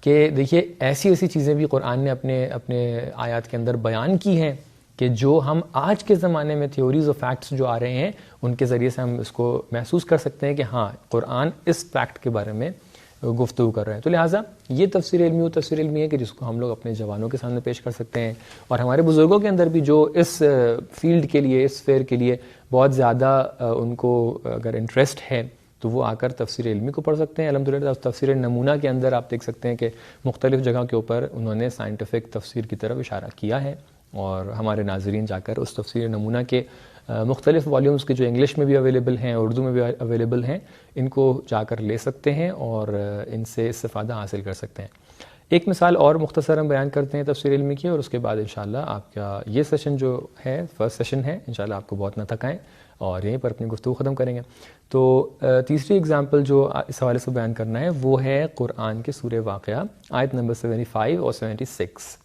کہ دیکھیے ایسی چیزیں بھی قرآن نے اپنے آیات کے اندر بیان کی ہیں کہ جو ہم آج کے زمانے میں تھیوریز اور فیکٹس جو آ رہے ہیں ان کے ذریعے سے ہم اس کو محسوس کر سکتے ہیں کہ ہاں قرآن اس فیکٹ کے بارے میں گفتگو کر رہے ہیں. تو لہٰذا یہ تفسیر علمی ہے کہ جس کو ہم لوگ اپنے جوانوں کے سامنے پیش کر سکتے ہیں, اور ہمارے بزرگوں کے اندر بھی جو اس فیلڈ کے لیے, اس فیئر کے لیے بہت زیادہ ان کو اگر انٹرسٹ ہے تو وہ آ کر تفسیر علمی کو پڑھ سکتے ہیں. الحمدللہ تفسیر نمونہ کے اندر آپ دیکھ سکتے ہیں کہ مختلف جگہ کے اوپر انہوں نے سائنٹیفک تفسیر کی طرف اشارہ کیا ہے, اور ہمارے ناظرین جا کر اس تفسیر نمونہ کے مختلف والیومز کے جو انگلش میں بھی اویلیبل ہیں، اردو میں بھی اویلیبل ہیں، ان کو جا کر لے سکتے ہیں اور ان سے استفادہ حاصل کر سکتے ہیں۔ ایک مثال اور مختصر ہم بیان کرتے ہیں تفسیر علمی کی، اور اس کے بعد انشاءاللہ آپ کا یہ سیشن جو ہے فرسٹ سیشن ہے، انشاءاللہ آپ کو بہت نہ تھکائیں اور یہیں پر اپنی گفتگو ختم کریں گے۔ تو تیسری اگزامپل جو اس حوالے سے بیان کرنا ہے وہ ہے قرآن کے سورہ واقعہ آیت نمبر 75 اور 76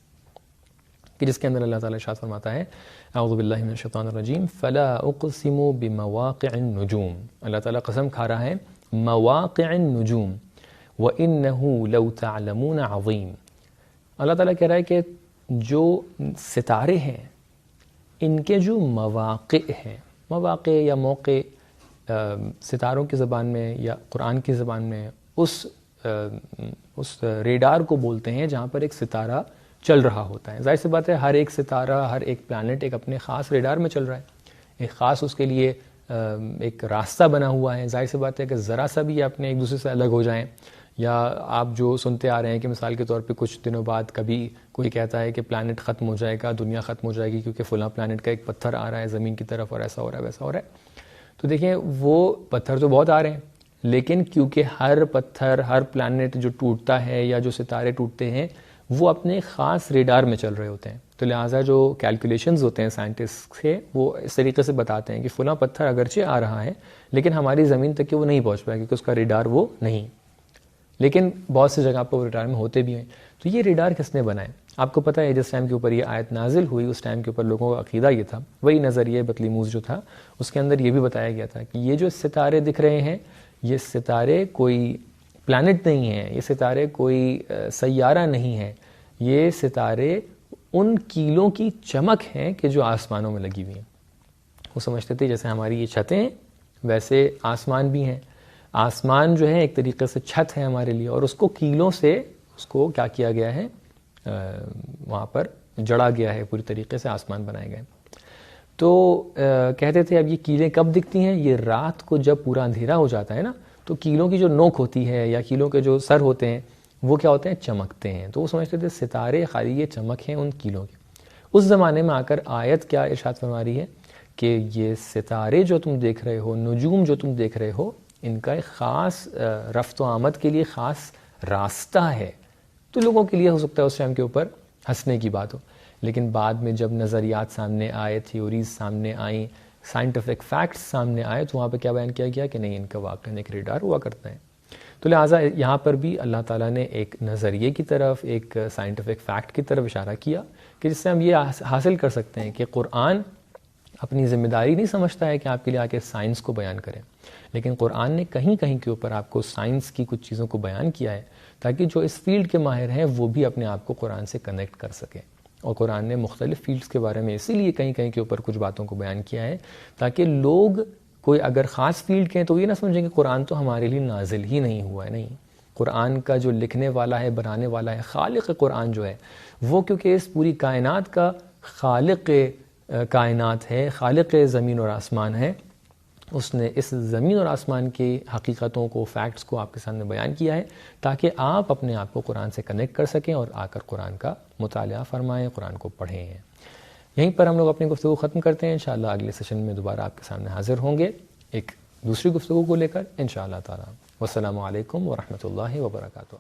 کہ جس کے اندر اللہ تعالیٰ ارشاد فرماتا ہے اعوذ باللہ من الشیطان الرجیم فلا اقسم بمواقع النجوم، اللہ تعالیٰ قسم کھا رہا ہے مواقع النجوم وَإِنَّهُ لَوْ تَعْلَمُونَ عَظِيمٌ، اللہ تعالیٰ کہہ رہا ہے کہ جو ستارے ہیں ان کے جو مواقع ہیں، مواقع یا موقع ستاروں کی زبان میں یا قرآن کی زبان میں اس ریڈار کو بولتے ہیں جہاں پر ایک ستارہ چل رہا ہوتا ہے۔ ظاہر سی بات ہے ہر ایک ستارہ، ہر ایک پلانٹ ایک اپنے خاص ریڈار میں چل رہا ہے، ایک خاص اس کے لیے ایک راستہ بنا ہوا ہے۔ ظاہر سی بات ہے کہ ذرا سا بھی اپنے ایک دوسرے سے الگ ہو جائیں، یا آپ جو سنتے آ رہے ہیں کہ مثال کے طور پہ کچھ دنوں بعد کبھی کوئی کہتا ہے کہ پلانٹ ختم ہو جائے گا، دنیا ختم ہو جائے گی کیونکہ فلاں پلانٹ کا ایک پتھر آ رہا ہے زمین کی طرف اور ایسا ہو رہا ہے ویسا ہو رہا ہے، تو دیکھیں وہ پتھر تو بہت آ رہے ہیں، لیکن کیونکہ ہر پتھر، ہر پلانٹ جو ٹوٹتا ہے یا جو ستارے ٹوٹتے ہیں وہ اپنے خاص ریڈار میں چل رہے ہوتے ہیں، تو لہٰذا جو کیلکولیشنز ہوتے ہیں سائنٹسٹ کے وہ اس طریقے سے بتاتے ہیں کہ فلاں پتھر اگرچہ آ رہا ہے لیکن ہماری زمین تک کہ وہ نہیں پہنچ پائے کیونکہ اس کا ریڈار وہ نہیں، لیکن بہت سی جگہ پر وہ ریڈار میں ہوتے بھی ہیں۔ تو یہ ریڈار کس نے بنائے؟ آپ کو پتہ ہے جس ٹائم کے اوپر یہ آیت نازل ہوئی اس ٹائم کے اوپر لوگوں کا عقیدہ یہ تھا، وہی نظریہ بطلیموس جو تھا اس کے اندر یہ بھی بتایا گیا تھا کہ یہ جو ستارے دکھ رہے ہیں یہ ستارے کوئی پلانٹ نہیں ہیں، یہ ستارے کوئی سیارہ نہیں ہیں، یہ ستارے ان کیلوں کی چمک ہیں کہ جو آسمانوں میں لگی ہوئی ہیں۔ وہ سمجھتے تھے جیسے ہماری یہ چھتیں ہیں ویسے آسمان بھی ہیں، آسمان جو ہے ایک طریقے سے چھت ہے ہمارے لیے، اور اس کو کیلوں سے اس کو کیا کیا گیا ہے، وہاں پر جڑا گیا ہے، پوری طریقے سے آسمان بنائے گئے۔ تو کہتے تھے اب یہ کیلیں کب دکھتی ہیں؟ یہ رات کو جب پورا اندھیرا ہو جاتا ہے نا، تو کیلوں کی جو نوک ہوتی ہے یا کیلوں کے جو سر ہوتے ہیں وہ کیا ہوتے ہیں؟ چمکتے ہیں۔ تو وہ سمجھتے تھے ستارے خالی یہ چمک ہیں ان کیلوں کی۔ اس زمانے میں آ کر آیت کیا ارشاد فرما رہی ہے کہ یہ ستارے جو تم دیکھ رہے ہو، نجوم جو تم دیکھ رہے ہو، ان کا ایک خاص رفت و آمد کے لیے خاص راستہ ہے۔ تو لوگوں کے لیے ہو سکتا ہے اس ٹائم کے اوپر ہنسنے کی بات ہو، لیکن بعد میں جب نظریات سامنے آئے، تھیوریز سامنے آئیں، سائنٹیفک فیکٹس سامنے آئے، تو وہاں پہ کیا بیان کیا گیا کہ نہیں، ان کا واقعی ایک ریڈار ہوا کرتا ہے۔ تو لہٰذا یہاں پر بھی اللہ تعالیٰ نے ایک نظریے کی طرف، ایک سائنٹیفک فیکٹ کی طرف اشارہ کیا کہ جس سے ہم یہ حاصل کر سکتے ہیں کہ قرآن اپنی ذمہ داری نہیں سمجھتا ہے کہ آپ کے لیے آ کے سائنس کو بیان کریں، لیکن قرآن نے کہیں کہیں کے اوپر آپ کو سائنس کی کچھ چیزوں کو بیان کیا ہے تاکہ جو اس فیلڈ کے ماہر ہیں وہ بھی اپنے آپ کو قرآن سے کنیکٹ کر سکیں۔ اور قرآن نے مختلف فیلڈز کے بارے میں اسی لیے کہیں کہیں کے اوپر کچھ باتوں کو بیان کیا ہے تاکہ لوگ کوئی اگر خاص فیلڈ کے ہیں تو یہ نہ سمجھیں کہ قرآن تو ہمارے لیے نازل ہی نہیں ہوا ہے، نہیں، قرآن کا جو لکھنے والا ہے، بنانے والا ہے، خالق قرآن جو ہے وہ کیونکہ اس پوری کائنات کا خالق کائنات ہے، خالق زمین اور آسمان ہے، اس نے اس زمین اور آسمان کی حقیقتوں کو، فیکٹس کو آپ کے سامنے بیان کیا ہے تاکہ آپ اپنے آپ کو قرآن سے کنیکٹ کر سکیں اور آ کر قرآن کا مطالعہ فرمائیں، قرآن کو پڑھیں۔ یہیں پر ہم لوگ اپنی گفتگو ختم کرتے ہیں، انشاءاللہ اگلے سیشن میں دوبارہ آپ کے سامنے حاضر ہوں گے ایک دوسری گفتگو کو لے کر انشاءاللہ تعالی۔ والسلام علیکم ورحمۃ اللہ وبرکاتہ۔